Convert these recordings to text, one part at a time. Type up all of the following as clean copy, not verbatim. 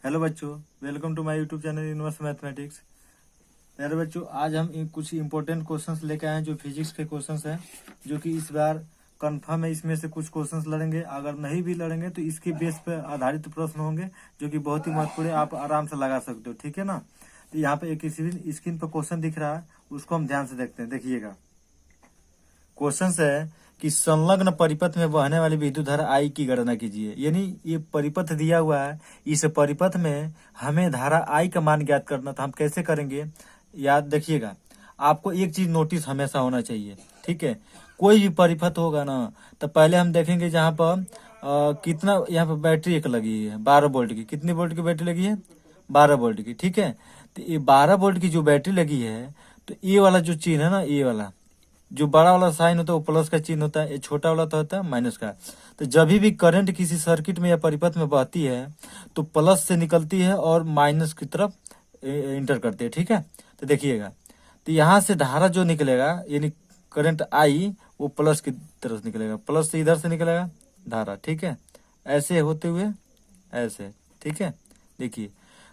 Hello बच्चों, welcome to my YouTube channel universe mathematics. प्यारे बच्चों, आज हम कुछ इंपॉर्टेंट क्वेश्चंस लेके आए हैं जो फिजिक्स के क्वेश्चंस हैं, जो कि इस बार कंफर्म है। इसमें से कुछ क्वेश्चंस लड़ेंगे, अगर नहीं भी लड़ेंगे तो इसके बेस पर आधारित प्रश्न होंगे जो कि बहुत ही महत्वपूर्ण है, आप आराम से लगा सकते हो। ठीक है ना। तो यहाँ पे एक स्क्रीन पर क्वेश्चन दिख रहा है, उसको हम ध्यान से देखते हैं। देखिएगा, क्वेश्चन है कि संलग्न परिपथ में बहने वाली विद्युत धारा आई की गणना कीजिए। यानी ये परिपथ दिया हुआ है, इस परिपथ में हमें धारा आई का मान ज्ञात करना था। हम कैसे करेंगे, याद देखिएगा। आपको एक चीज नोटिस हमेशा होना चाहिए, ठीक है। कोई भी परिपथ होगा ना, तो पहले हम देखेंगे जहाँ पर कितना, यहाँ पर बैटरी एक लगी है 12 वोल्ट की। कितनी वोल्ट की बैटरी लगी है? 12 वोल्ट की, ठीक है। तो ये 12 वोल्ट की जो बैटरी लगी है, तो ये वाला जो चिन्ह है ना, ये वाला जो बड़ा वाला साइन होता है वो प्लस का चिन्ह होता है, ये छोटा वाला तो होता है माइनस का। तो जब भी करंट किसी सर्किट में या परिपथ में बहती है तो प्लस से निकलती है और माइनस की तरफ इंटर करती है, ठीक है। तो देखिएगा, तो यहाँ से धारा जो निकलेगा यानी करंट आई, वो प्लस की तरफ निकलेगा, प्लस से इधर से निकलेगा धारा, ठीक है। ऐसे होते हुए ऐसे, ठीक है। देखिए,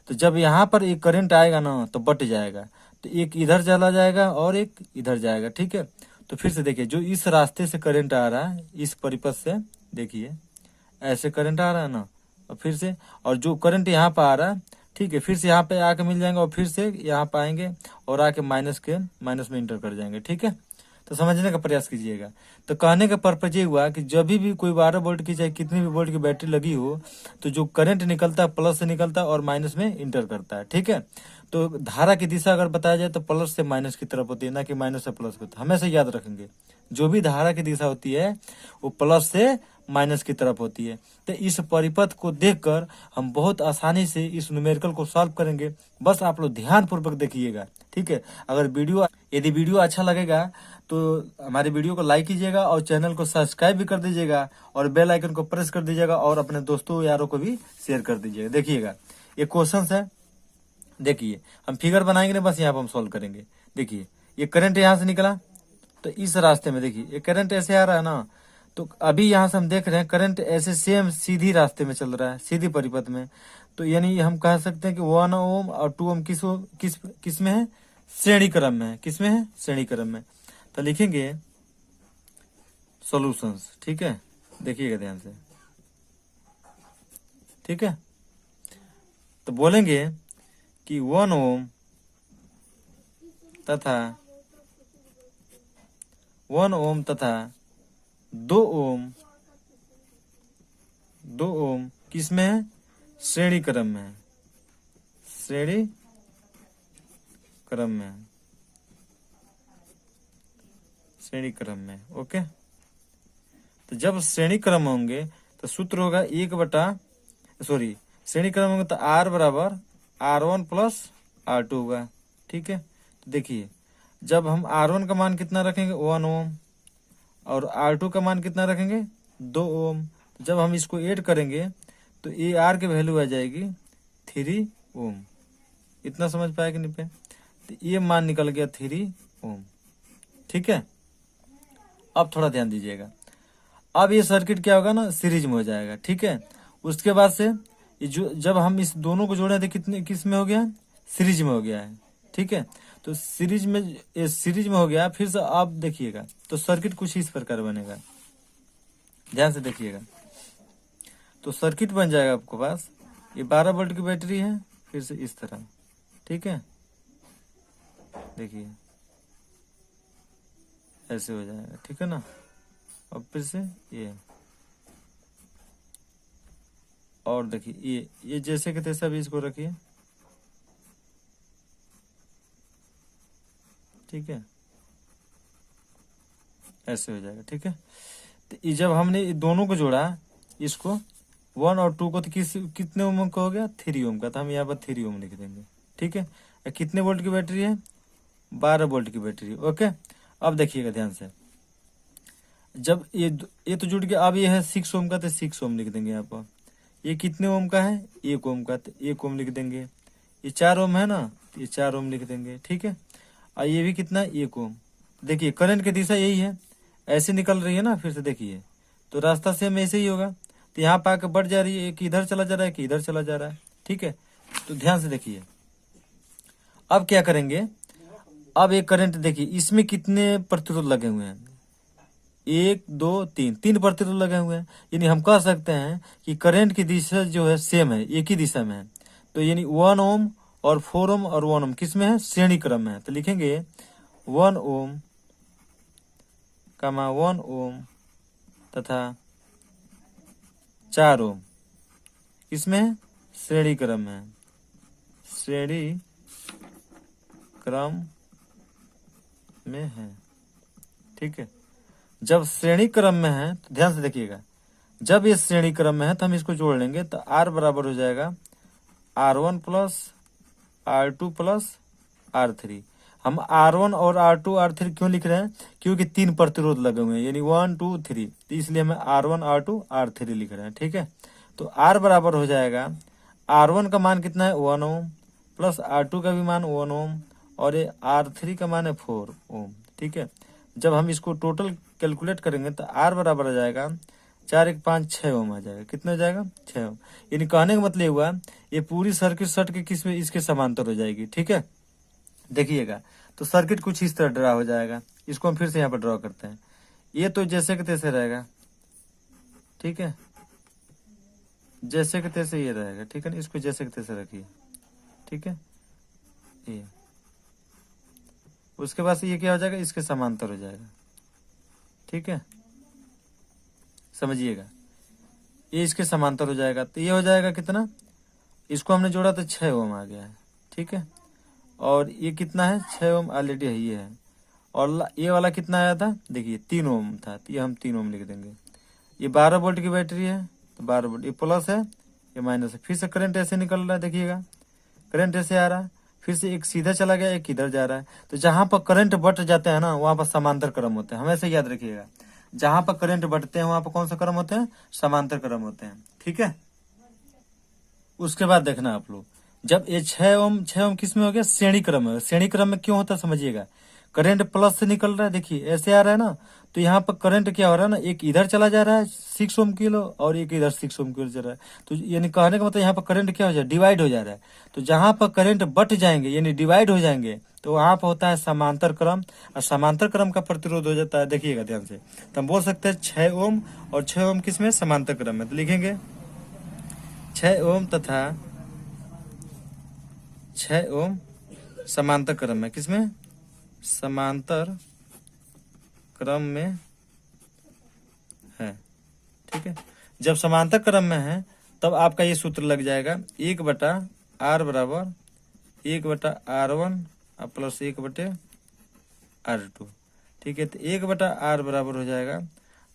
तो जब यहाँ पर एक करंट आएगा ना तो बट जाएगा, तो एक इधर चला जाएगा और एक इधर जाएगा, ठीक है। तो फिर से देखिए, जो इस रास्ते से करंट आ रहा है, इस परिपथ से, देखिए ऐसे करंट आ रहा है ना, और फिर से, और जो करंट यहाँ पे आ रहा है, ठीक है, फिर से यहाँ पे आके मिल जाएंगे और फिर से यहाँ पे आएंगे और आके माइनस में इंटर कर जाएंगे, ठीक है। तो समझने का प्रयास कीजिएगा। तो कहने का पर्पज ये हुआ कि जब भी कोई 12 वोल्ट की चाहे कितनी भी वोल्ट की बैटरी लगी हो, तो जो करंट निकलता है प्लस से निकलता है और माइनस में इंटर करता है, ठीक है। तो धारा की दिशा अगर बताया जाए तो प्लस से माइनस की तरफ होती है, ना कि माइनस से प्लस की तरफ। हमेशा याद रखेंगे, जो भी धारा की दिशा होती है वो प्लस से माइनस की तरफ होती है। तो इस परिपथ को देखकर हम बहुत आसानी से इस न्यूमेरिकल को सॉल्व करेंगे। बस आप लोग ध्यान पूर्वक देखिएगा, ठीक है। अगर यदि वीडियो अच्छा लगेगा तो हमारे वीडियो को लाइक कीजिएगा और चैनल को सब्सक्राइब भी कर दीजिएगा और बेल आइकन को प्रेस कर दीजिएगा और अपने दोस्तों यारों को भी शेयर कर दीजिएगा। देखिएगा, ये क्वेश्चन है, देखिए हम फिगर बनाएंगे ना, बस यहाँ पर हम सॉल्व करेंगे। देखिए, ये करंट यहाँ से निकला, तो इस रास्ते में देखिए ये करंट ऐसे आ रहा है ना, तो अभी यहाँ से हम देख रहे हैं करंट ऐसे सेम सीधी रास्ते में चल रहा है, सीधी परिपथ में। तो यानी हम कह सकते हैं कि 1 ओम और 2 ओम किस में है? श्रेणी क्रम में है। किस में है? श्रेणी क्रम में। तो लिखेंगे सॉल्यूशंस, ठीक है। देखिएगा ध्यान से, ठीक है। तो बोलेंगे कि 1 ओम तथा 1 ओम तथा 2 ओम किस में है? श्रेणी क्रम में है, श्रेणी क्रम में, श्रेणी क्रम में, ओके। तो जब श्रेणी क्रम होंगे तो सूत्र होगा श्रेणी क्रम होंगे तो R बराबर R1 प्लस R2 होगा, ठीक है। तो देखिए, जब हम R1 का मान कितना रखेंगे? 1 ओम, और R2 का मान कितना रखेंगे? 2 ओम। जब हम इसको ऐड करेंगे तो ये R की वैल्यू आ जाएगी 3 ओम। इतना समझ पाए कि नहीं पे? तो ये मान निकल गया 3 ओम, ठीक है। अब थोड़ा ध्यान दीजिएगा, अब ये सर्किट क्या होगा ना, सीरीज में हो जाएगा, ठीक है। उसके बाद से ये जो जब हम इस दोनों को जोड़े थे, कितने किस में हो गया? सीरीज में हो गया है, ठीक है। तो सीरीज में हो गया। फिर से आप देखिएगा तो सर्किट कुछ इस प्रकार बनेगा, ध्यान से देखिएगा। तो सर्किट बन जाएगा आपके पास, ये 12 वोल्ट की बैटरी है, फिर से इस तरह, ठीक है। देखिए ऐसे हो जाएगा, ठीक है ना। अब फिर से ये, और देखिए ये जैसे कि तैसे भी इसको रखिए, ठीक है। ऐसे हो जाएगा, ठीक है। तो ये जब हमने दोनों को जोड़ा, इसको 1 और 2 को, तो कितने ओम का हो गया? 3 ओम का। तो हम यहाँ पर 3 ओम लिख देंगे, ठीक है। कितने वोल्ट की बैटरी है? 12 वोल्ट की बैटरी, ओके। अब देखिएगा ध्यान से, जब ये तो जुड़ गया, अब ये है 6 ओम का, तो 6 ओम लिख देंगे यहाँ पर। ये कितने ओम का है? 1 ओम का, तो 1 ओम लिख देंगे। ये 4 ओम है ना, तो ये 4 ओम लिख देंगे, ठीक है। और ये भी कितना? 1 ओम। देखिए करंट की दिशा यही है, ऐसे निकल रही है ना, फिर से देखिए तो रास्ता सेम ऐसे ही होगा। तो यहाँ पे आके बढ़ जा रही है, एक इधर चला जा रहा है, कि इधर चला जा रहा है, ठीक है, तो ध्यान से देखिए। अब क्या करेंगे, अब एक करंट देखिए, इसमें कितने प्रतिरोध लगे हुए हैं, 1 2 3, 3 प्रतिरोध लगे हुए हैं। यानी हम कह सकते हैं कि करंट की दिशा जो है सेम है, एक ही दिशा में है। तो यानी 1 ओम और 4 ओम और 1 ओम किस में है, श्रेणी क्रम में है। तो लिखेंगे 1 ओम 1 ओम तथा 4 ओम किसमें है, श्रेणी क्रम में है, श्रेणी क्रम में है। ठीक है, जब श्रेणी क्रम में है तो ध्यान से देखिएगा, जब ये श्रेणी क्रम में है तो हम इसको जोड़ लेंगे तो R बराबर हो जाएगा R1 plus R2 plus R3। हम R1 और R2 R3 क्यों लिख रहे हैं, क्योंकि 3 प्रतिरोध लगे हुए हैं, यानी 1 2 3, तो इसलिए हमें R1 R2 R3 लिख रहे हैं। ठीक है, तो R बराबर हो जाएगा, R1 का मान कितना है 1 ओम प्लस R2 का भी मान 1 ओम और ये R3 का मान है 4 ओम। ठीक है, जब हम इसको टोटल कैलकुलेट करेंगे तो R बराबर आ जाएगा 4 1 5 6 ओम आ जाएगा। कितना हो जाएगा, 6 ओम। यानी कहने का मतलब हुआ ये पूरी सर्किट सट के किस में, इसके समांतर हो जाएगी। ठीक है, देखिएगा तो सर्किट कुछ इस तरह ड्रा हो जाएगा। इसको हम फिर से यहाँ पर ड्रॉ करते हैं। ये तो जैसे कि तैसे रहेगा, ठीक है, जैसे कि तैसे ये रहेगा। ठीक है ना, इसको जैसे कि तैसे रखिए। ठीक है, ये उसके बाद ये क्या हो जाएगा, इसके समांतर हो जाएगा। ठीक है, समझिएगा, ये इसके समांतर हो जाएगा। तो ये हो जाएगा कितना, इसको हमने जोड़ा तो 6 ओम आ गया है। ठीक है, और ये कितना है, 6 ओम ऑलरेडी है ये है। और ये वाला कितना आया था, देखिए 3 ओम था, तो ये हम 3 ओम लिख देंगे। ये 12 वोल्ट की बैटरी है तो 12 वोल्ट, ये प्लस है ये माइनस है। फिर से करंट ऐसे निकल रहा है, देखिएगा करंट ऐसे आ रहा है, फिर से एक सीधा चला गया, एक इधर जा रहा है। तो जहां पर करंट बट जाते हैं ना, वहां पर समांतर क्रम होते हैं, हमेशा याद रखिएगा। जहां पर करंट बढ़ते हैं वहां पर कौन सा क्रम होते हैं, समांतर क्रम होते हैं। ठीक है, उसके बाद देखना आप लोग, जब ये 6 ओम किस में हो गया, श्रेणी क्रम में। श्रेणी क्रम में क्यों होता है समझिएगा, करंट प्लस से निकल रहा है, देखिए ऐसे आ रहा है ना, तो यहाँ पर करंट क्या हो रहा है ना, एक इधर चला जा रहा है 6 ओम किलो और एक इधर 6 ओम किलो चल रहा है। तो यानी कहने का मतलब यहाँ पर करंट क्या हो जाए, डिवाइड हो जा रहा है। तो जहां पर करंट बट जाएंगे यानी डिवाइड हो जाएंगे, तो वहां पर होता है समांतर क्रम, और समांतर क्रम का प्रतिरोध हो जाता है। देखिएगा ध्यान से, तो हम बोल सकते हैं 6 ओम और 6 ओम किसमें, समांतर क्रम में। तो लिखेंगे 6 ओम तथा 6 ओम समांतर क्रम में, किसमें, समांतर क्रम में है। ठीक है, जब समांतर क्रम में है तब आपका ये सूत्र लग जाएगा, 1/R बराबर 1/R1 प्लस 1/R2। ठीक है, तो 1/R बराबर हो जाएगा,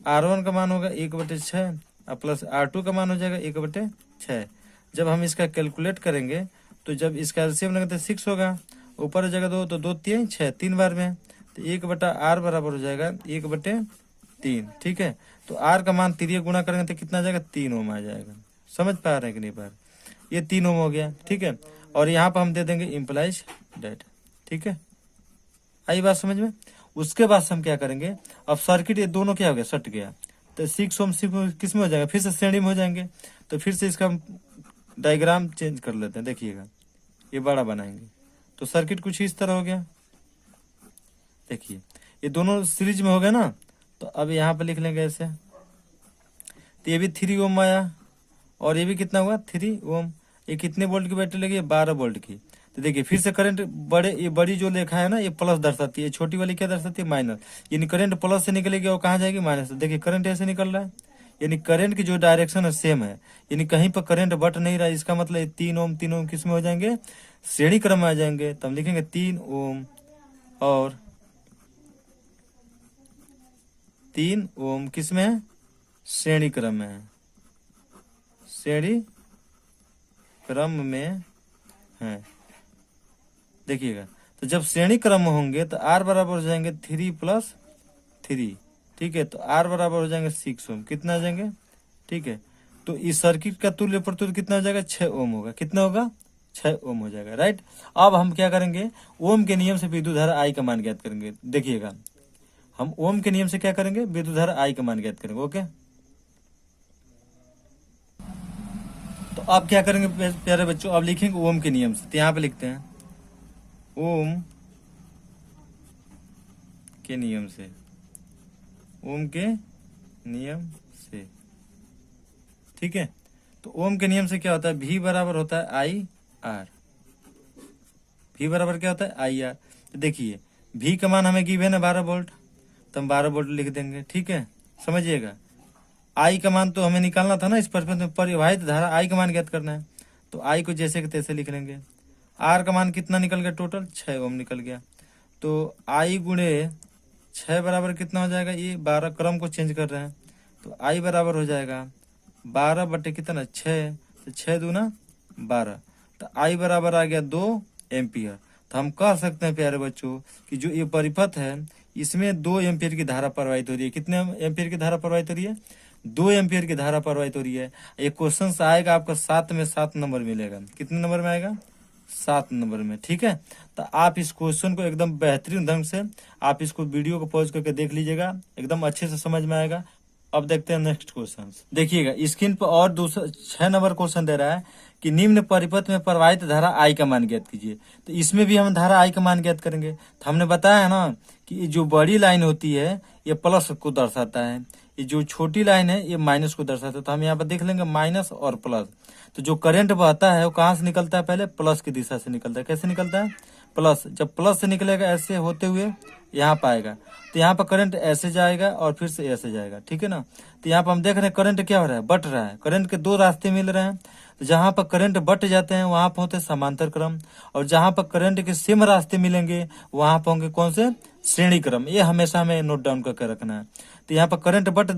R1 का मान होगा 1/6 प्लस R2 का मान हो जाएगा 1/6। जब हम इसका कैलकुलेट करेंगे तो जब इसका एलसीएम लगता है 6 होगा, ऊपर जगह 2 तो 2 3 6, 3 बार में, तो 1/R बराबर हो जाएगा 1/3। ठीक है, तो R का मान 3 गुणा करेंगे तो कितना आ जाएगा, 3 ओम आ जाएगा। समझ पा रहे हैं कि नहीं पा रहे, ये 3 ओम हो गया। ठीक है, और यहाँ पर हम दे देंगे इम्प्लाइज डेट। ठीक है, आई बात समझ में। उसके बाद हम क्या करेंगे, अब सर्किट ये दोनों क्या हो गया, सट गया, तो 6 ओम किस में हो जाएगा, फिर से श्रेणी में हो जाएंगे। तो फिर से इसका डायग्राम चेंज कर लेते हैं, देखिएगा ये बड़ा बनाएंगे तो सर्किट कुछ इस तरह हो गया। देखिए ये दोनों सीरीज में हो गए ना, तो अब यहाँ पे लिख लेंगे ऐसे, तो ये भी 3 ओम आया और ये भी कितना हुआ, 3 ओम। ये कितने वोल्ट की बैटरी लगी है, 12 वोल्ट की। तो देखिए फिर से करंट ये बड़ी जो लिखा है ना, ये प्लस दर्शाती है, छोटी वाली क्या दर्शाती है, माइनस। यानी करंट प्लस से निकलेगी और कहाँ जाएगी, माइनस। देखिए करंट ऐसे निकल रहा है, यानी करंट की जो डायरेक्शन है सेम है, यानी कहीं पर करंट बट नहीं रहा। इसका मतलब 3 ओम किस में हो जाएंगे, श्रेणी क्रम में आ जाएंगे। तो हम लिखेंगे 3 ओम और 3 ओम किस में है, श्रेणी क्रम में है, श्रेणी क्रम में है। देखिएगा, तो जब श्रेणी क्रम में होंगे तो R बराबर हो जाएंगे 3 + 3। ठीक है, तो R बराबर हो जाएंगे 6 ओम। कितना आ जाएंगे, ठीक है, तो इस सर्किट का तुल्य प्रतिरोध कितना हो जाएगा, 6 ओम होगा। कितना होगा, 6 ओम हो जाएगा। राइट, अब हम क्या करेंगे, ओम के नियम से विद्युत धारा I का मान ज्ञात करेंगे। देखिएगा हम ओम के नियम से क्या करेंगे, विद्युत धारा I का मान ज्ञात करेंगे। ओके, तो अब क्या करेंगे प्यारे बच्चों, अब लिखेंगे ओम के नियम से। तो यहाँ पे लिखते हैं ओम के नियम से, ओम के नियम से, ठीक है। तो ओम के नियम से क्या होता है, V बराबर होता है आई आर। V बराबर क्या होता है, आई आर। तो देखिए V का मान हमें गिवन है 12 वोल्ट, तो हम 12 वोल्ट लिख देंगे, ठीक है। समझिएगा, आई का मान तो हमें निकालना था ना, इस परिपथ में परिवाहित धारा आई का मान ज्ञात करना है, तो आई को जैसे के तैसे लिख लेंगे। आर का मान कितना निकल गया, टोटल 6 ओम निकल गया। तो आई गुणे 6 बराबर कितना हो जाएगा, ये 12, क्रम को चेंज कर रहे हैं, तो आई बराबर हो जाएगा 12 बटे कितना 6, तो 6 दूना 12, तो आई बराबर आ गया 2 एम्पियर। तो हम कह सकते हैं प्यारे बच्चों कि जो ये परिपथ है इसमें 2 एम्पियर की धारा प्रवाहित हो रही है। कितने एम्पियर की धारा प्रवाहित हो रही है, 2 एम्पियर की धारा प्रवाहित हो रही है। ये क्वेश्चन आएगा आपका 7 में 7 नंबर मिलेगा। कितने नंबर में आएगा, 7 नंबर में, ठीक है। तो आप इस क्वेश्चन को एकदम बेहतरीन ढंग से आप इसको वीडियो को पॉज करके देख लीजिएगा, एकदम अच्छे से समझ में आएगा। अब देखते हैं नेक्स्ट क्वेश्चन। देखिएगा स्क्रीन पर और दूसरा 6 नंबर क्वेश्चन दे रहा है कि निम्न परिपथ में प्रवाहित धारा आई का मान ज्ञात कीजिए। तो इसमें भी हम धारा आई का मान ज्ञात करेंगे। तो हमने बताया ना कि जो बड़ी लाइन होती है ये प्लस को दर्शाता है, ये जो छोटी लाइन है ये माइनस को दर्शाता है। तो हम यहाँ पर देख लेंगे माइनस और प्लस। तो जो करंट बहता है वो कहाँ से निकलता है, पहले प्लस की दिशा से निकलता है। कैसे निकलता है, प्लस। जब प्लस से निकलेगा ऐसे होते हुए यहाँ पर आएगा, तो यहाँ पर करंट ऐसे जाएगा और फिर से ऐसे जाएगा, ठीक है ना। तो यहाँ पर हम देख रहे हैं करंट क्या हो रहा है, बट रहा है। करंट के 2 रास्ते मिल रहे हैं, तो जहां पर करंट बट जाते हैं वहां पर होते हैं समांतर क्रम, और जहां पर करंट के सेम रास्ते मिलेंगे वहां पर होंगे कौन से, श्रेणी क्रम। ये हमेशा हमें नोट डाउन करके रखना है। तो यहाँ पर करंट बट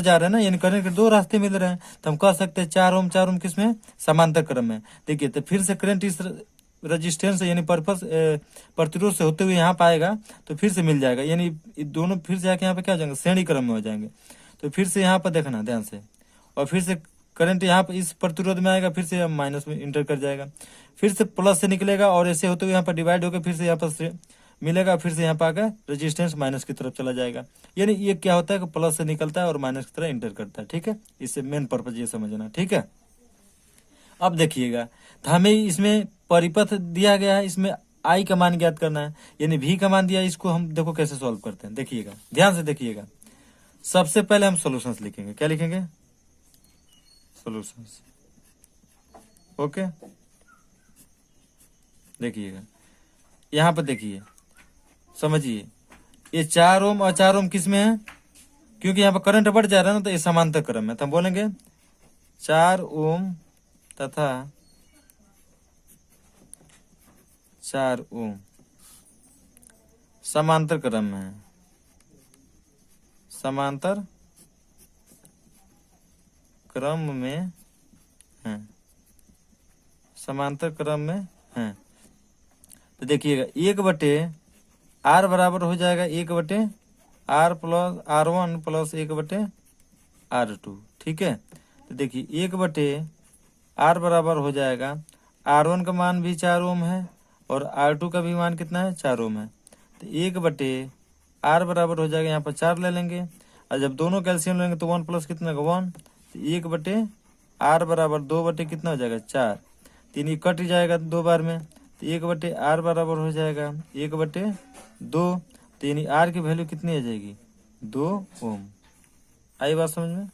जा रहे हैं ना, यानी करंट के 2 रास्ते मिल रहे हैं, तो हम कह सकते हैं 4 ओम किसमें, समांतर क्रम में। देखिए तो फिर से करंट इस रजिस्टेंस यानी पर्पस प्रतिरोध से होते हुए यहाँ पाएगा, तो फिर से मिल जाएगा, यानी दोनों फिर से जाके यहाँ पे क्या हो जाएंगे, श्रेणी क्रम में हो जाएंगे। तो फिर से यहाँ पर देखना ध्यान से, और फिर से करंट यहाँ पर इस प्रतिरोध में आएगा, फिर से माइनस में इंटर कर जाएगा, फिर से प्लस से निकलेगा और ऐसे होते हुए यहाँ पर डिवाइड होकर फिर से यहाँ पर मिलेगा, फिर से यहाँ पर आकर रेजिस्टेंस माइनस की तरफ चला जाएगा। यानी ये क्या होता है कि प्लस से निकलता है और माइनस की तरफ इंटर करता है, ठीक है। इससे मेन पर्पज ये समझना, ठीक है। अब देखिएगा, तो हमें इसमें परिपथ दिया गया है, इसमें आई का मान ज्ञात करना है, यानी V का मान दिया है। इसको हम देखो कैसे सॉल्व करते हैं, देखिएगा ध्यान से देखिएगा। सबसे पहले हम सॉल्यूशंस लिखेंगे, क्या लिखेंगे, सॉल्यूशंस, ओके। देखिएगा यहाँ पर देखिए, समझिए ये 4 ओम और 4 ओम किस में है, क्योंकि यहाँ पर करंट बढ़ जा रहा है ना, तो ये समांतर क्रम है। तो हम बोलेंगे 4 ओम तथा 4 ओम समांतर क्रम में है, समांतर क्रम में है, समांतर क्रम में है। तो देखिएगा 1/r बराबर हो जाएगा 1/r plus R1 plus 1/R2, ठीक है। तो देखिए 1/r बराबर हो जाएगा, R1 का मान भी 4 ओम है और R2 का भी मान कितना है, 4 ओम है। तो 1/r बराबर हो जाएगा, यहाँ पर 4 ले लेंगे, और जब दोनों कैल्शियम लेंगे तो 1 प्लस कितना का 1, तो 1/r बराबर 2 कितना हो जाएगा 4, 3 कट जाएगा 2 बार में, तो 1/r बराबर हो जाएगा 1/2, तो यानी r की वैल्यू कितनी आ जाएगी, 2 ओम। आई बात समझ में,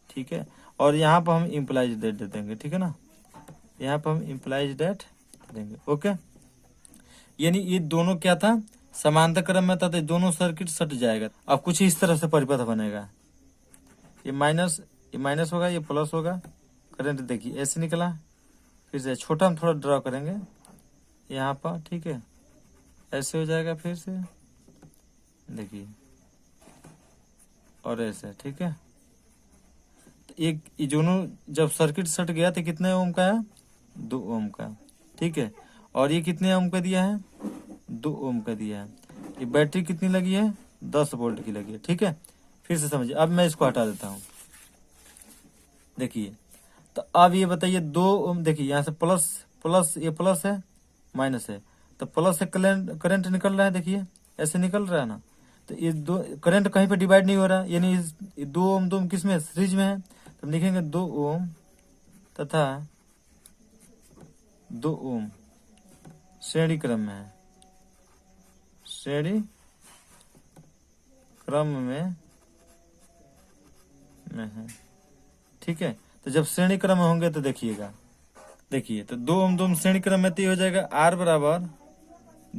ठीक है। और यहाँ पर हम इम्प्लाइज डेट दे देंगे, ठीक है ना, यहाँ पर हम इम्प्लाइज डेट देंगे, ओके। यानी ये दोनों क्या था, समांतर क्रम में था, तो दोनों सर्किट सट जाएगा। अब कुछ इस तरह से परिपथ बनेगा, ये माइनस होगा, ये प्लस होगा। करंट देखिए ऐसे निकला, फिर से छोटा हम थोड़ा ड्रॉ करेंगे यहाँ पर, ठीक है, ऐसे हो जाएगा, फिर से देखिए और ऐसे, ठीक है। तो एक ये दोनों जब सर्किट सट गया तो कितने ओम का है, 2 ओम का, ठीक है। और ये कितने ओम का दिया है, 2 ओम का दिया है। ये बैटरी कितनी लगी है, 10 वोल्ट की लगी है, ठीक है। फिर से समझिए, अब मैं इसको हटा देता हूँ। देखिए तो अब ये बताइए 2 ओम, देखिए यहाँ से प्लस ये प्लस है, माइनस है, तो प्लस से करंट निकल रहा है, देखिए ऐसे निकल रहा है ना। तो ये 2 करंट कहीं पे डिवाइड नहीं हो रहा, यानी 2 ओम किस में, सीरीज में है। तो हम लिखेंगे 2 ओम तथा 2 ओम श्रेणी क्रम में है, श्रेणी क्रम में है। ठीक है, तो जब श्रेणी क्रम में होंगे तो देखिएगा, देखिए तो 2 ओम 2 ओम श्रेणी क्रम में तो ये हो जाएगा आर बराबर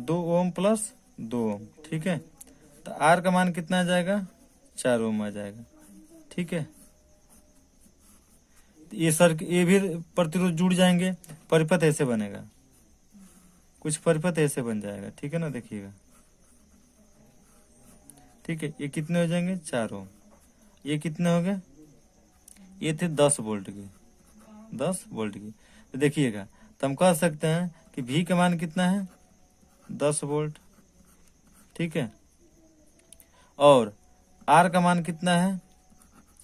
2 ओम प्लस 2 ओम। ठीक है, तो आर का मान कितना आ जाएगा, 4 ओम आ जाएगा। ठीक है, तो ये भी प्रतिरोध जुड़ जाएंगे, परिपथ ऐसे बनेगा, कुछ परिपथ ऐसे बन जाएगा। ठीक है ना, देखिएगा। ठीक है, ये कितने हो जाएंगे, 4 ओम। ये कितने हो गए, ये थे 10 वोल्ट की, 10 वोल्ट की। तो देखिएगा, तो हम कह सकते हैं कि V का मान कितना है, 10 वोल्ट। ठीक है, और R का मान कितना है,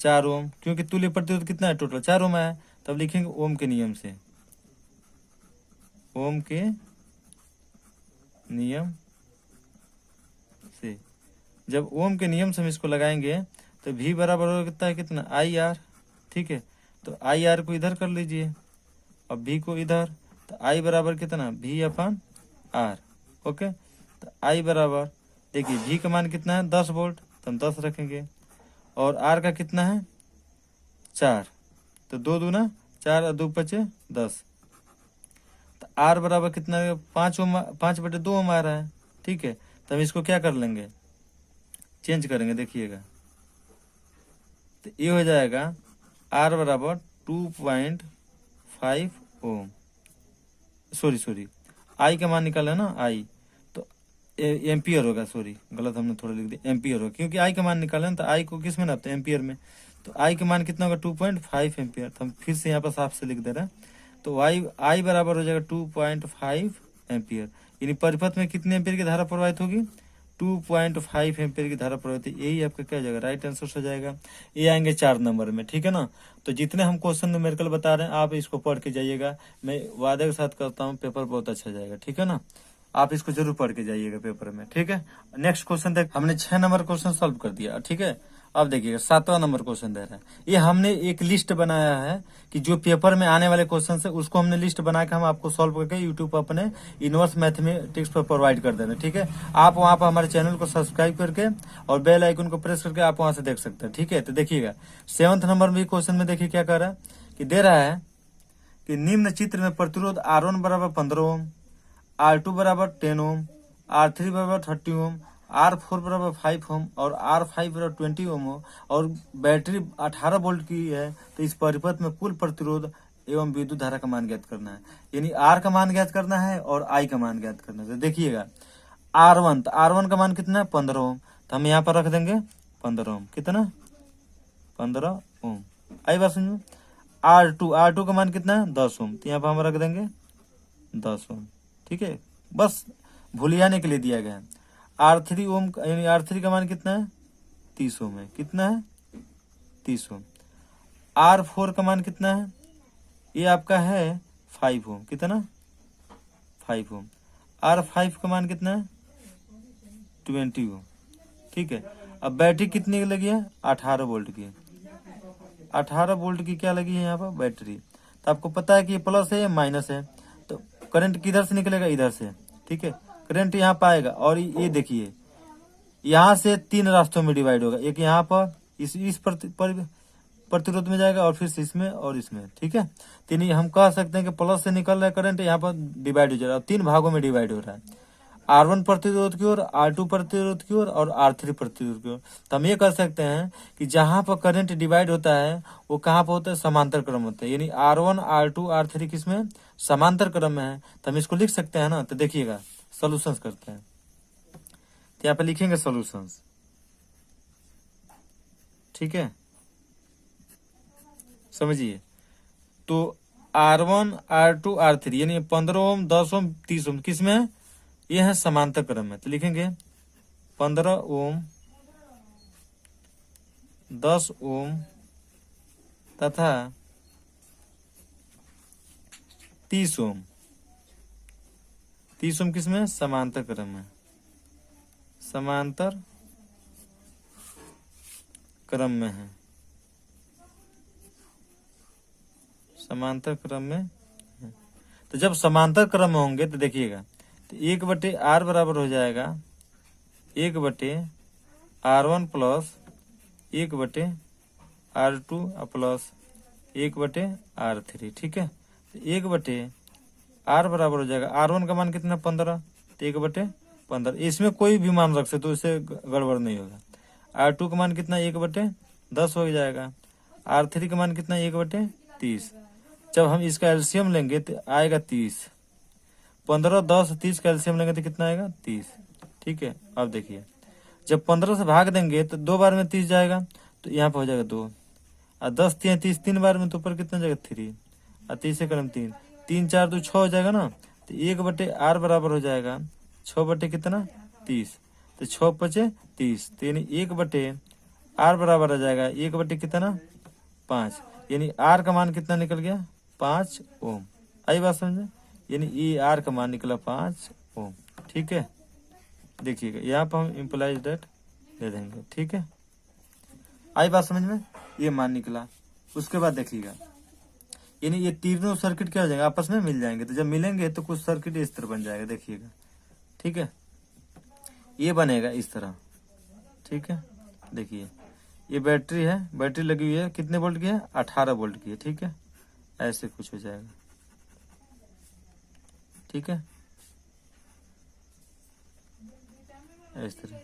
4 ओम, क्योंकि तुल्य प्रतिरोध कितना है, टोटल 4 ओम है। तब लिखेंगे ओम के नियम से, ओम के नियम से। जब ओम के नियम से हम इसको लगाएंगे तो V बराबर हो कितना है, कितना, IR। ठीक है, तो IR को इधर कर लीजिए और V को इधर, तो I बराबर कितना, V अपन R। ओके, तो I बराबर, देखिए V का मान कितना है, 10 वोल्ट, तो हम 10 रखेंगे, और R का कितना है, 4, तो 2 दूना 4 और 2 पचे 10, तो R बराबर कितना, 5 ओम, 5/2 ओम आ रहा है। ठीक है, तो हम इसको क्या कर लेंगे, चेंज करेंगे, देखिएगा, तो ये हो जाएगा R बराबर 2.5 ओम। सॉरी I का मान निकाला ना, I तो एम्पियर होगा, सॉरी गलत हमने थोड़ा लिख दिया, एम्पियर होगा, क्योंकि I का मान निकाला ना, तो I को किस में नापते हैं, एम्पियर में। तो I का मान कितना होगा, 2.5 एम्पियर। तो हम फिर से यहाँ पर साफ से लिख दे रहे हैं, तो I बराबर हो जाएगा 2.5 एम्पियर, यानी परिपथ में कितने एम्पियर की धारा प्रवाहित होगी, 2.5 एम्पियर की धारा प्रवाहित। यही आपका क्या हो जाएगा, राइट आंसर हो जाएगा। ये आएंगे 4 नंबर में। ठीक है ना, तो जितने हम क्वेश्चन न्यूमेरिकल बता रहे हैं आप इसको पढ़ के जाइएगा, मैं वादे के साथ करता हूँ पेपर बहुत अच्छा जाएगा। ठीक है ना, आप इसको जरूर पढ़ के जाइएगा पेपर में। ठीक है, नेक्स्ट क्वेश्चन देख, हमने 6 नंबर क्वेश्चन सॉल्व कर दिया। ठीक है, अब देखिएगा 7वां नंबर क्वेश्चन दे रहा है। ये हमने एक लिस्ट बनाया है कि जो पेपर में आने वाले क्वेश्चन है उसको हमने लिस्ट बना के हम आपको सॉल्व करके यूट्यूब पर अपने इनवर्स मैथमेटिक्स पर प्रोवाइड कर दे रहे हैं। ठीक है, आप वहां पर हमारे चैनल को सब्सक्राइब करके और बेल आइकन को प्रेस करके आप वहां से देख सकते हैं। ठीक है, तो देखिएगा 7वां नंबर में क्वेश्चन में देखिए क्या कर रहा है, कि दे रहा है कि निम्न चित्र में प्रतिरोध R1 बराबर 15 ओम, R2 बराबर 10 ओम, R3 बराबर 30 ओम, R4 बराबर 5 ओम और R5 बराबर 20 ओम हो, और बैटरी 18 वोल्ट की है, तो इस परिपथ में कुल प्रतिरोध एवं विद्युत धारा का मान ज्ञात करना है। यानी R का मान ज्ञात करना है और I का मान ज्ञात करना है। तो देखिएगा R1, तो R1 का मान कितना है, 15 ओम, तो हम यहाँ पर रख देंगे 15 ओम, कितना, 15 ओम। आई बात समझो। R2 का मान कितना है, 10 ओम, तो यहाँ पर हम रख देंगे 10 ओम। ठीक है, बस भूलियाने के लिए दिया गया है। R3 ओम, यानी R3 का मान कितना है, 30 ओम है, कितना है, 30 ओम। R4 का मान कितना है, ये आपका है 5 ओम, कितना, 5 ओम। R5 का मान कितना है, 20 ओम। ठीक है, अब बैटरी कितनी की लगी है, 18 वोल्ट की, 18 वोल्ट की क्या लगी है यहाँ पर बैटरी। तो आपको पता है कि ये प्लस है या माइनस है, तो करंट किधर से निकलेगा, इधर से। ठीक है, करंट यहाँ पाएगा, और ये देखिए यहाँ से 3 रास्तों में डिवाइड होगा, एक यहाँ पर इस प्रतिरोध में जाएगा, और फिर इसमें और इसमें। ठीक है, तो हम कह सकते हैं कि प्लस से निकल रहा है करंट, यहाँ पर डिवाइड हो जाएगा, 3 भागों में डिवाइड हो रहा है, R1 प्रतिरोध की ओर, R2 प्रतिरोध की ओर और R3 प्रतिरोध की ओर। तो हम ये कर सकते हैं कि जहां पर करंट डिवाइड होता है वो कहाँ पर होता है, समांतर क्रम होता है, यानी R1 R2 R3 किसमें, समांतर क्रम में है। तो हम इसको लिख सकते हैं ना, तो देखिएगा सोल्यूशंस करते हैं, तो यहाँ पे लिखेंगे सोल्यूशंस। ठीक है, समझिए, तो R1 R2 R3 यानी 15 ओम 10 ओम 30 ओम किसमें है, ये है समांतर क्रम में। तो लिखेंगे 15 ओम 10 ओम तथा 30 ओम, 30 ओम किसमें, समांतर क्रम में, समांतर क्रम में है, समांतर क्रम में है। तो जब समांतर क्रम में होंगे तो देखिएगा, तो 1/r बराबर हो जाएगा 1/r1 plus 1/r2 plus 1/r3। ठीक है, तो 1/r बराबर हो जाएगा, r1 का मान कितना 15, तो 1/15। इसमें कोई भी मान रख सकते तो उससे गड़बड़ नहीं होगा। r2 का मान कितना 1/10 हो जाएगा। r3 का मान कितना 1/30। जब हम इसका एलसीएम लेंगे तो आएगा 30। 15, 10, 30 का एलसीएम लेंगे तो कितना आएगा 30। ठीक है, अब देखिए जब 15 से भाग देंगे तो 2 बार में 30 जाएगा, तो यहाँ पर हो जाएगा 2, और 10 3 30 3 बार में तो ऊपर कितना जाएगा 3, और 30 से कलम 3, 3 4 2 6 हो जाएगा ना। तो 1/r बराबर हो जाएगा 6 बटे कितना 30, तो 6 पचे 30, तो यानी 1/r बराबर आ जाएगा 1 बटे कितना 5, यानी r का मान कितना निकल गया 5 ओम। आई बात समझे, यानी ये r का मान निकला 5 ओम। ठीक है, देखिएगा यहाँ पर हम इम्प्लाइज डेट दे देंगे। ठीक है, आई बात समझ में, ये मान निकला। उसके बाद देखिएगा, यानी ये तीनों सर्किट क्या हो जाएंगे आपस में मिल जाएंगे, तो जब मिलेंगे तो कुछ सर्किट इस तरह बन जाएगा। देखिएगा, ठीक है, ये बनेगा इस तरह। ठीक है, देखिए ये बैटरी है, बैटरी लगी हुई है, कितने वोल्ट की है 18 वोल्ट की है। ठीक है, ऐसे कुछ हो जाएगा। ठीक है, इस तरह।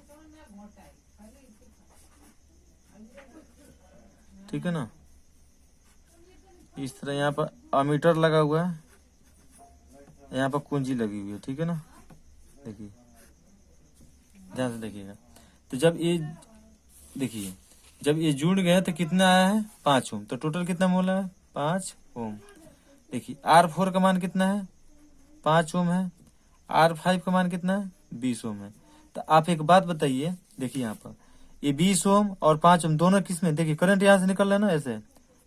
ठीक है ना, इस तरह यहाँ पर अमीटर लगा हुआ है, यहाँ पर कुंजी लगी हुई है। ठीक है ना, देखिए ध्यान से देखिएगा। तो जब ये देखिए, जब ये जुड़ गया तो कितना आया है 5 ओम, तो टोटल कितना मोल है 5 ओम। देखिए R4 का मान कितना है 5 ओम है, R5 का मान कितना है 20 ओम है। तो आप एक बात बताइए, देखिए यहाँ पर ये 20 ओम और 5 ओम दोनों किस में, देखिए करंट यहाँ से निकल रहा है ना, ऐसे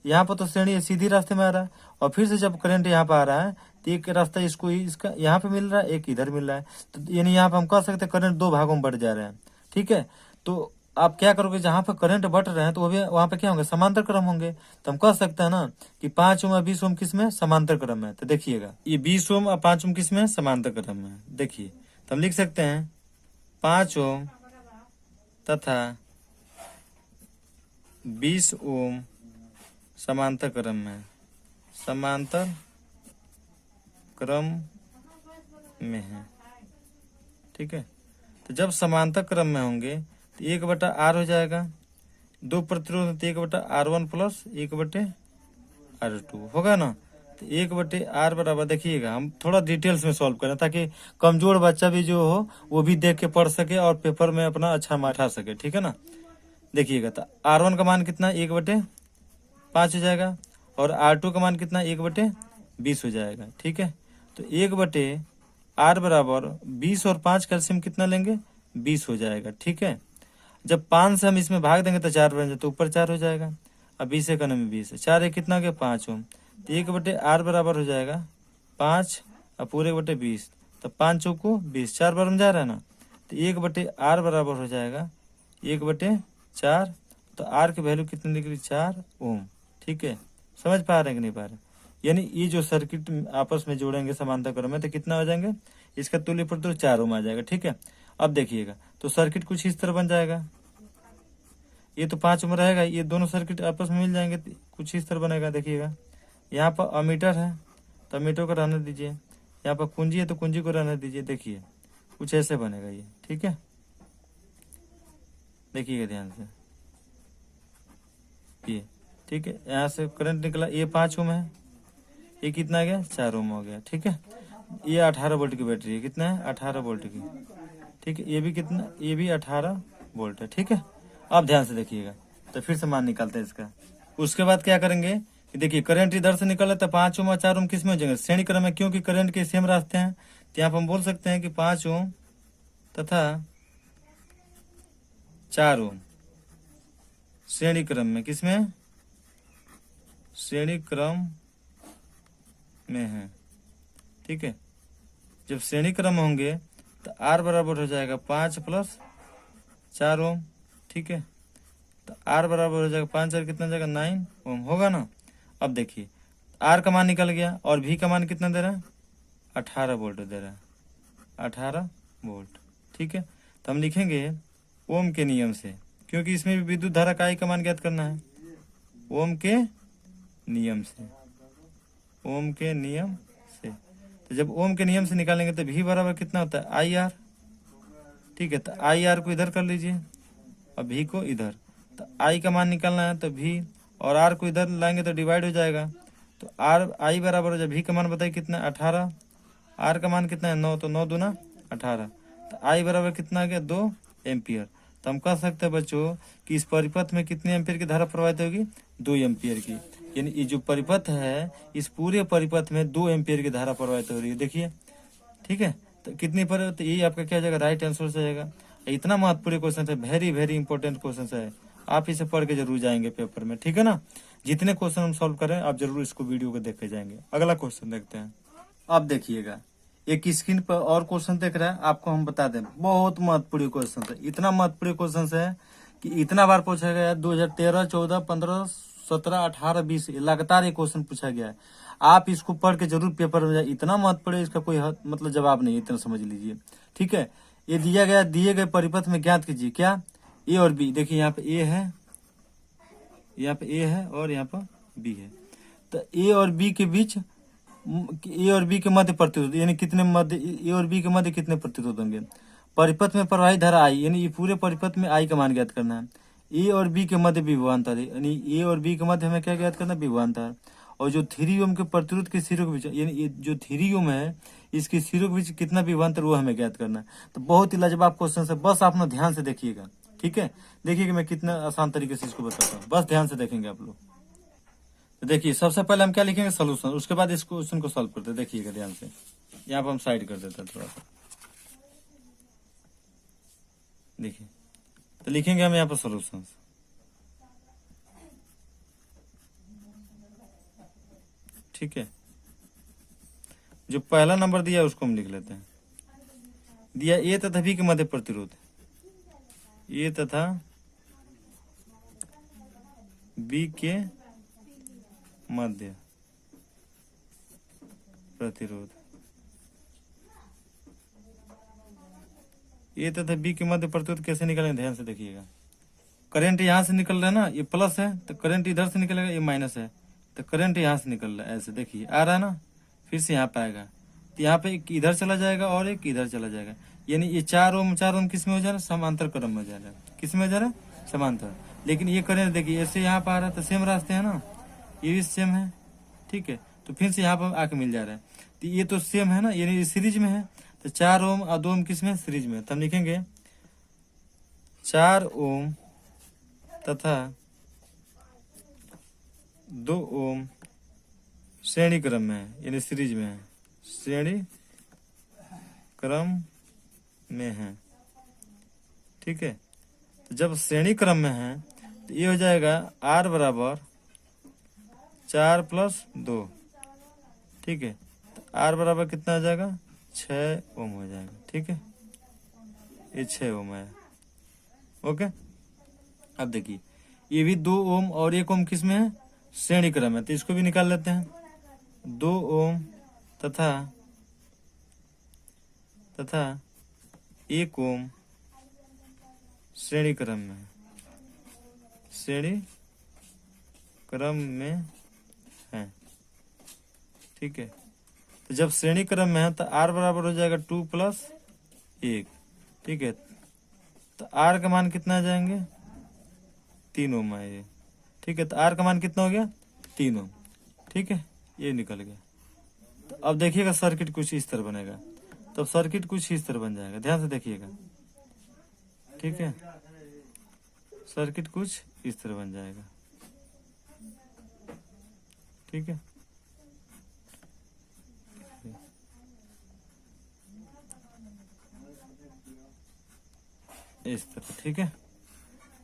यहाँ पर तो श्रेणी सीधी रास्ते में आ रहा है, और फिर से जब करंट यहाँ पर आ रहा है तो एक रास्ता इसको इसका यहाँ पे मिल रहा है, एक इधर मिल रहा है, तो यानी यहाँ पे हम कह सकते हैं करंट 2 भागों में बढ़ जा रहे हैं। ठीक है, तो आप क्या करोगे, जहां पर करंट बढ़ रहे हैं तो वहां पे क्या होंगे समांतर क्रम होंगे। तो हम कह सकते हैं ना कि 5 ओम और 20 ओम किस में समांतर क्रम में। तो देखिएगा ये 20 ओम और 5 ओम किस में समांतर क्रम में। देखिए तो हम लिख सकते हैं 5 ओम तथा 20 ओम समांतर क्रम में, समांतर क्रम में है। ठीक है, तो जब समांतर क्रम में होंगे तो 1/r हो जाएगा, 2 प्रतिरोध तो 1/r1 प्लस 1/r2 होगा ना। तो 1/r बराबर, देखिएगा हम थोड़ा डिटेल्स में सॉल्व करें ताकि कमजोर बच्चा भी जो हो वो भी देख के पढ़ सके और पेपर में अपना अच्छा मार्क्स उठा सके। ठीक है ना, देखिएगा तो r1 का मान कितना 1/5 हो जाएगा, और r2 का मान कितना 1/20 हो जाएगा। ठीक है, तो 1/r बराबर 20 और 5 कैल्शियम कितना लेंगे 20 हो जाएगा। ठीक है, जब 5 से हम इसमें भाग देंगे तो 4 बन जाए, तो ऊपर 4 हो जाएगा, अब 20 से में 20 है, 4 एक कितना हो गया 5 ओम। तो 1/r बराबर हो जाएगा 5 और पूरे 1/20, तो 5 चौको 20, 4 बार में जा रहा है ना, तो 1/r बराबर हो जाएगा 1/4। तो r की वैल्यू कितनी निकली 4 ओम। ठीक है, समझ पा रहे हैं कि नहीं पा रहे, यानी ये जो सर्किट आपस में जोड़ेंगे समांतर क्रम में तो कितना हो जाएंगे, इसका तुल्य प्रतिरोध 4 ओम आ जाएगा। ठीक है, अब देखिएगा तो सर्किट कुछ इस तरह बन जाएगा, ये तो 5 ओम रहेगा, ये दोनों सर्किट आपस में मिल जाएंगे, कुछ इस तरह बनेगा। देखिएगा यहाँ पर अमीटर है तो अमीटर को रहने दीजिए, यहाँ पर कुंजी है तो कुंजी को रहने दीजिए। देखिए कुछ ऐसे बनेगा ये। ठीक है, देखिएगा ध्यान से ये। ठीक है, यहाँ से करंट निकला, ये 5 ओम है, ये कितना आ गया 4 ओम हो गया। ठीक है, ये 18 वोल्ट की बैटरी है, कितना है 18 वोल्ट की। ठीक है, ये भी कितना, ये भी 18 वोल्ट है। ठीक है, अब ध्यान से देखिएगा, तो फिर से मान निकालते हैं इसका। उसके बाद क्या करेंगे कि देखिए करंट इधर से निकल रहा था, 5 ओम और 4 ओम किस में हो जाएंगे श्रेणी क्रम में, क्योंकि करंट के सेम रास्ते हैं। तो यहाँ पर हम बोल सकते हैं कि 5 ओम तथा 4 ओम श्रेणी क्रम में, किसमें श्रेणी क्रम में है। ठीक है, जब श्रेणी क्रम होंगे तो R बराबर हो जाएगा 5 प्लस 4 ओम। ठीक है, तो R बराबर हो जाएगा 5 और कितना जाएगा 9 ओम होगा ना। अब देखिए R का मान निकल गया और V का मान कितना दे रहा है 18 वोल्ट दे रहा है, 18 वोल्ट। ठीक है, तो हम लिखेंगे ओम के नियम से, क्योंकि इसमें भी विद्युत धारा का I का मान ज्ञात करना है। ओम के नियम से, ओम के नियम से, तो जब ओम के नियम से निकालेंगे तो V बराबर कितना होता है आई आर। ठीक है, तो आई आर को इधर कर लीजिए और V को इधर, तो I का मान निकालना है तो V, और R को इधर लाएंगे तो डिवाइड हो जाएगा। तो R I बराबर हो जाए, V का मान बताइए कितना है 18, R का मान कितना है 9, तो 9 दूना 18, तो I बराबर कितना आ गया 2 एम्पियर। तो हम कह सकते हैं बच्चों कि इस परिपथ में कितने एम्पियर की धारा प्रवाहित होगी, 2 एम्पियर की। यानी ये जो परिपथ है इस पूरे परिपथ में 2 एम्पियर की धारा प्रवाहित हो रही है, देखिए। ठीक है, तो कितनी पर, तो ये आपका क्या हो जाएगा, राइट आंसर से जाएगा। इतना महत्वपूर्ण क्वेश्चन है, वेरी वेरी इंपॉर्टेंट क्वेश्चन है, आप इसे पढ़ के जरूर जाएंगे पेपर में। ठीक है ना, जितने क्वेश्चन हम सॉल्व करें आप जरूर इसको वीडियो को देख के जाएंगे। अगला क्वेश्चन देखते हैं। अब देखिएगा, एक स्क्रीन पर और क्वेश्चन देख रहा है, आपको हम बता दें बहुत महत्वपूर्ण क्वेश्चन है। इतना महत्वपूर्ण क्वेश्चन है कि इतना बार पूछा गया है, 2013, 14, 15, 17, 18, 20 लगातार ये क्वेश्चन पूछा गया है। आप इसको पढ़ के जरूर पेपर में जाए, इतना महत्वपूर्ण है, इसका कोई मतलब जवाब नहीं, इतना समझ लीजिए। ठीक है, ये दिया गया, दिए गए परिपथ में ज्ञात कीजिए क्या ए और बी। देखिए यहाँ पे ए है, यहाँ पे ए है और यहाँ पर बी है, तो ए और बी के बीच, ए और बी के मध्य प्रतिरोध, यानी कितने मध्य, ए और बी के मध्य कितने प्रतिरोध होंगे। परिपथ में प्रवाहित धारा आई, यानी ये पूरे परिपथ में आई का मान ज्ञात करना है। ए और बी के मध्य विभवांतर है, यानी ए और बी के मध्य हमें क्या ज्ञात करना है, विभवांतर। और जो 3 ओम के प्रतिरोध के सिरों के बीच, यानी ये जो 3 ओम है इसके सिरों के बीच कितना विभवांतर वो हमें ज्ञात करना है। तो बहुत ही लाजवाब क्वेश्चन है, बस आप ना ध्यान से देखिएगा। ठीक है, देखिएगा मैं कितना आसान तरीके से इसको बताता हूँ, बस ध्यान से देखेंगे आप लोग। तो देखिए सबसे पहले हम क्या लिखेंगे, सोल्यूशन, उसके बाद इस क्वेश्चन को सॉल्व करते हैं। देखिएगा ध्यान से, यहाँ पर हम साइड कर देते हैं थोड़ा सा। देखिए, तो लिखेंगे हम यहाँ पर सोल्यूशन। ठीक है, जो पहला नंबर दिया है उसको हम लिख लेते हैं। दिया ए तथा बी के मध्य प्रतिरोध, ए तथा बी के मध्य प्रतिरोध, ए तथा बी के मध्य प्रतिरोध कैसे निकालेंगे, ध्यान से देखिएगा। करंट यहाँ से निकल रहा है ना, ये प्लस है तो करंट इधर से निकलेगा, ये माइनस है तो करंट यहाँ से निकल रहा है, ऐसे देखिए आ रहा है ना, फिर से यहाँ पे आएगा तो यहाँ पे एक इधर चला जाएगा और एक इधर चला जाएगा, यानी ये 4 ओम किस में हो जा रहा है, समांतर क्रम में जा रहा है। किस में हो जा रहा है, समांतर। लेकिन ये करंट देखिए ऐसे यहाँ पे आ रहा है तो सेम रास्ते है ना, ये भी सेम है। ठीक है, तो फिर से यहाँ पर आके मिल जा रहा है, तो ये तो सेम है ना, यानी सीरीज में है, तो 4 ओम और 2 ओम किस में, सीरीज में। तो हम लिखेंगे 4 ओम तथा 2 ओम श्रेणी क्रम में है, यानी सीरीज में है, श्रेणी क्रम में है। ठीक है, तो जब श्रेणी क्रम में है तो ये हो जाएगा R बराबर 4 + 2। ठीक है, तो R बराबर कितना हो जाएगा, 6 ओम हो जाएगा। ठीक है, ये 6 ओम है। ओके, अब देखिए ये भी 2 ओम और 1 ओम किस में है, श्रेणी क्रम है, तो इसको भी निकाल लेते हैं। 2 ओम तथा 1 ओम श्रेणी क्रम में, श्रेणी क्रम में है। ठीक है, तो जब श्रेणी क्रम में है तो R बराबर हो जाएगा 2 + 1। ठीक है, तो R का मान कितना आ जाएंगे, 3 ओम है। ठीक है, तो R का मान कितना हो गया, 3 ओम। ठीक है, ये निकल गया। तो अब देखिएगा सर्किट कुछ इस तरह बनेगा, तब सर्किट कुछ इस तरह बन जाएगा, ध्यान से देखिएगा। ठीक है, सर्किट कुछ इस तरह बन जाएगा। ठीक है, इस तरह। ठीक है,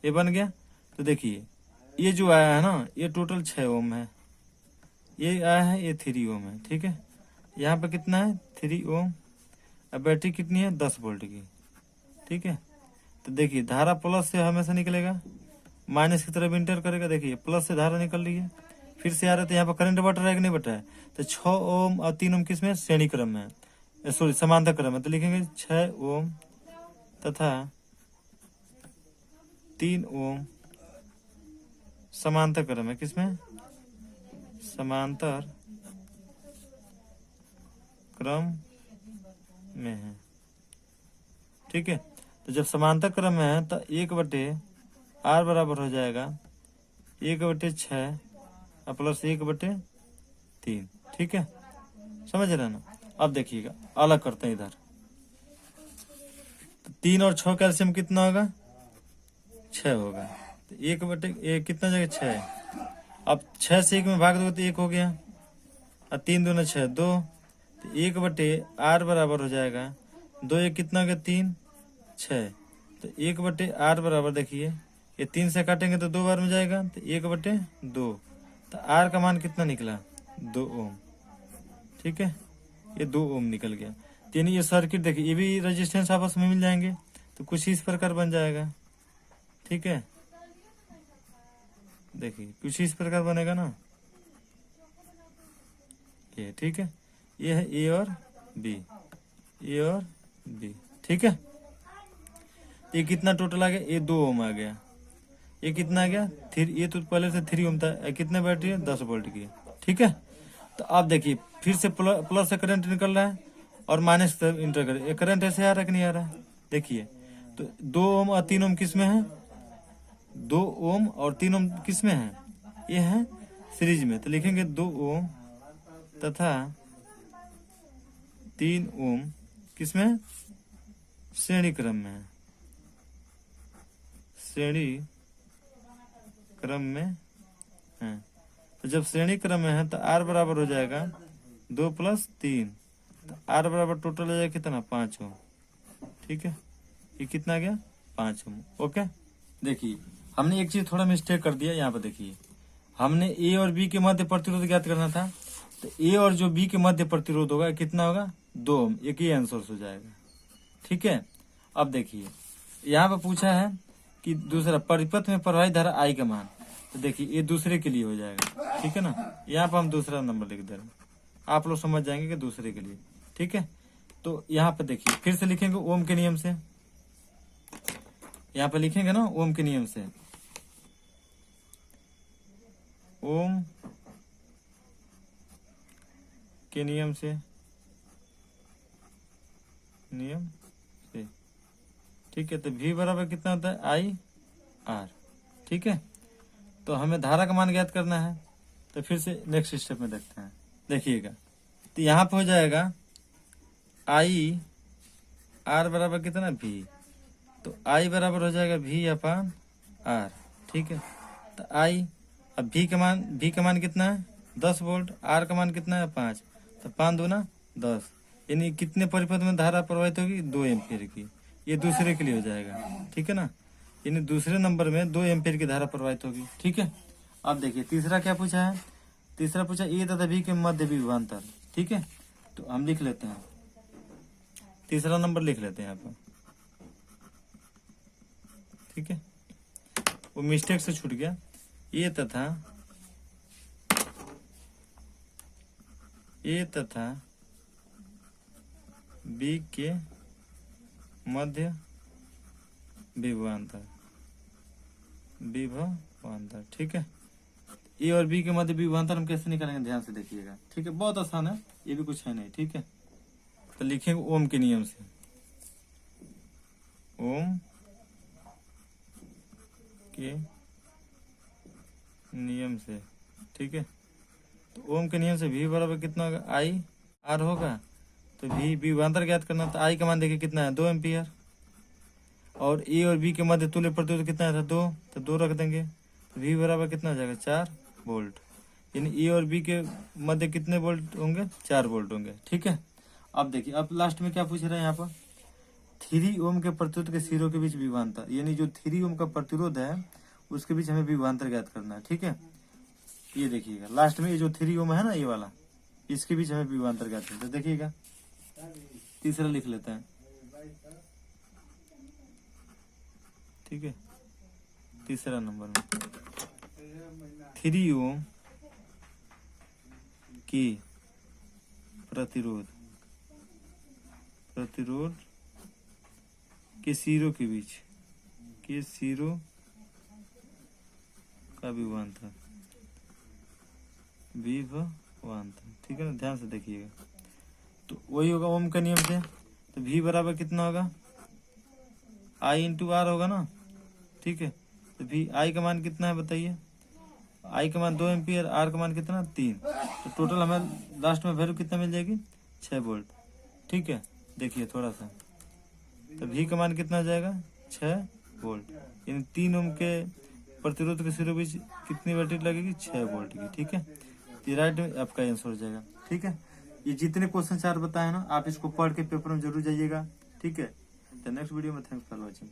ये बन गया। तो देखिए ये जो आया है ना, ये टोटल 6 ओम है, ये आया है ये 3 ओम है। ठीक है, यहाँ पे कितना है, 3 ओम। अब बैटरी कितनी है, 10 वोल्ट की। ठीक है, तो देखिए धारा प्लस से हमेशा निकलेगा, माइनस की तरफ इंटर करेगा। देखिए प्लस से धारा निकल रही है, फिर से आ रहा है तो यहाँ पर करंट बट रहा है कि नहीं बट रहा है। तो 6 ओम और 3 ओम किस में श्रेणी क्रम में है, सॉरी समांतर क्रम है। तो लिखेंगे 6 ओम तथा 3 ओम समांतर क्रम है, किसमें समांतर क्रम में है। ठीक है, तो जब समांतर क्रम में है तो 1/r बराबर हो जाएगा 1/6 और प्लस 1/3। ठीक है, समझ रहे ना। अब देखिएगा अलग करते हैं इधर। तो 3 और 6 का एलसीएम कितना होगा 6 होगा। तो 1/1 कितना जगह 6। अब 6 से 1 में भाग दो तो 1 हो गया और 3 दूना 6 2। तो 1/r बराबर हो जाएगा 2 1 कितना हो गया 3 6। तो 1/r बराबर देखिए ये 3 से काटेंगे तो 2 बार में जाएगा तो 1/2। तो r का मान कितना निकला 2 ओम। ठीक है, ये 2 ओम निकल गया। तो यानी ये सर्किट देखिए ये भी रेजिस्टेंस आपस में मिल जाएंगे तो कुछ इस प्रकार बन जाएगा। ठीक है, देखिए कुछ इस प्रकार बनेगा ना ये। ठीक है, ये है ए और बी, ए और बी। ठीक है, ये कितना टोटल आ गया ये 2 ओम आ गया। ये कितना आ गया 3, ये तो पहले से 3 ओम था। कितने बैटरी है 10 वोल्ट की। ठीक है, तो आप देखिए फिर से प्लस से करंट निकल रहा है और माइनस से इंटर कर, ये करंट ऐसे आ रहा है कि नहीं आ रहा है। देखिए तो 2 ओम और 3 ओम किस में है 2 ओम और 3 ओम किस में है ये है सीरीज में। तो लिखेंगे 2 ओम तथा 3 ओम किसमें श्रेणी क्रम में है, श्रेणी क्रम में है। तो जब श्रेणी क्रम में है तो r बराबर हो जाएगा 2 + 3। तो r बराबर टोटल हो जाएगा कितना 5 ओम। ठीक है, ये कितना आ गया 5 ओम। ओके, देखिए हमने एक चीज थोड़ा मिस्टेक कर दिया यहाँ पर। देखिए हमने ए और बी के मध्य प्रतिरोध ज्ञात करना था। तो ए और जो बी के मध्य प्रतिरोध होगा कितना होगा 2 ओम। एक ही आंसर हो जाएगा। ठीक है, अब देखिए यहाँ पे पूछा है कि दूसरा परिपथ में प्रवाहित धारा आई का मान। तो देखिए ये दूसरे के लिए हो जाएगा। ठीक है ना, यहाँ पर हम दूसरा नंबर लिख दे रहे हैं, आप लोग समझ जाएंगे कि दूसरे के लिए। ठीक है, तो यहाँ पे देखिए फिर से लिखेंगे ओम के नियम से। यहाँ पे लिखेंगे ना ओम के नियम से, ओम के नियम से, नियम से। ठीक है, तो V बराबर कितना होता है आई आर। ठीक है, तो हमें धारा का मान ज्ञात करना है। तो फिर से नेक्स्ट स्टेप में देखते हैं। देखिएगा तो यहाँ पे हो जाएगा आई आर बराबर कितना V। तो आई बराबर हो जाएगा V/R। ठीक है, तो आई अब V का मान कितना है 10 वोल्ट, R का मान कितना है 5। तो 5 दूना 10, यानी कितने परिपथ में धारा प्रवाहित होगी 2 एम्पीयर की। ये दूसरे के लिए हो जाएगा। ठीक है ना, यानी दूसरे नंबर में 2 एम्पीयर की धारा प्रवाहित होगी। ठीक है, अब देखिए तीसरा क्या पूछा है। तीसरा पूछा ए तथा बी के मध्य विभवांतर। ठीक है, तो हम लिख लेते हैं तीसरा नंबर लिख लेते हैं यहाँ पर। ठीक है, वो मिस्टेक से छूट गया। ए तथा बी के मध्य विभवांतर। ठीक है, ए और बी के मध्य विभवांतर हम कैसे निकालेंगे ध्यान से देखिएगा। ठीक है, बहुत आसान है, ये भी कुछ है नहीं। ठीक है, तो लिखेंगे ओम के नियम से, ओम के नियम से। ठीक है, तो ओम के नियम से V बराबर कितना होगा आई आर होगा। तो V विभवांतर ज्ञात करना, तो आई का मान देखिए कितना है 2 एम्पीयर। और ए और बी के मध्य तुल्य प्रतिरोध कितना था 2, तो 2 रख देंगे। तो V बराबर कितना हो जाएगा 4 वोल्ट। यानी ए और बी के मध्य कितने वोल्ट होंगे 4 वोल्ट होंगे। ठीक है, अब देखिए अब लास्ट में क्या पूछ रहे हैं यहाँ पर 3 ओम के प्रतिरोध के सिरों के बीच विभवांतर, यानी जो 3 ओम का प्रतिरोध है उसके बीच हमें विभवांतर ज्ञात करना है। ठीक है, ये देखिएगा लास्ट में ये जो 3 ओम है ना ये वाला, इसके बीच हमें विभवांतर ज्ञात करना है। देखिएगा तीसरा लिख लेते हैं। ठीक है, तीसरा नंबर में 3 ओम के प्रतिरोध के सिरों के बीच के सिरों का विभवांतर ठीक है ना, ध्यान से देखिएगा। तो वही होगा ओम का नियम से। तो V बराबर कितना होगा, I इंटू R होगा ना, ठीक है। तो V I का मान कितना है बताइए, I का मान 2 एम्पियर, R का मान कितना 3। तो टोटल हमें लास्ट में वैल्यू कितना मिल जाएगी 6 वोल्ट, ठीक है। देखिए थोड़ा सा, तो V का मान कितना हो जाएगा 6 वोल्ट, यानी 3 ओम के प्रतिरोध के सिरों बीच कितनी वोल्टेज लगेगी 6 वोल्ट की, ठीक है। ये राइट में आपका आंसर हो जाएगा, ठीक है। ये जितने क्वेश्चन 4 बताए ना, आप इसको पढ़ के पेपर में जरूर जाइएगा, ठीक है। तो नेक्स्ट वीडियो में थैंक्स फॉर वॉचिंग।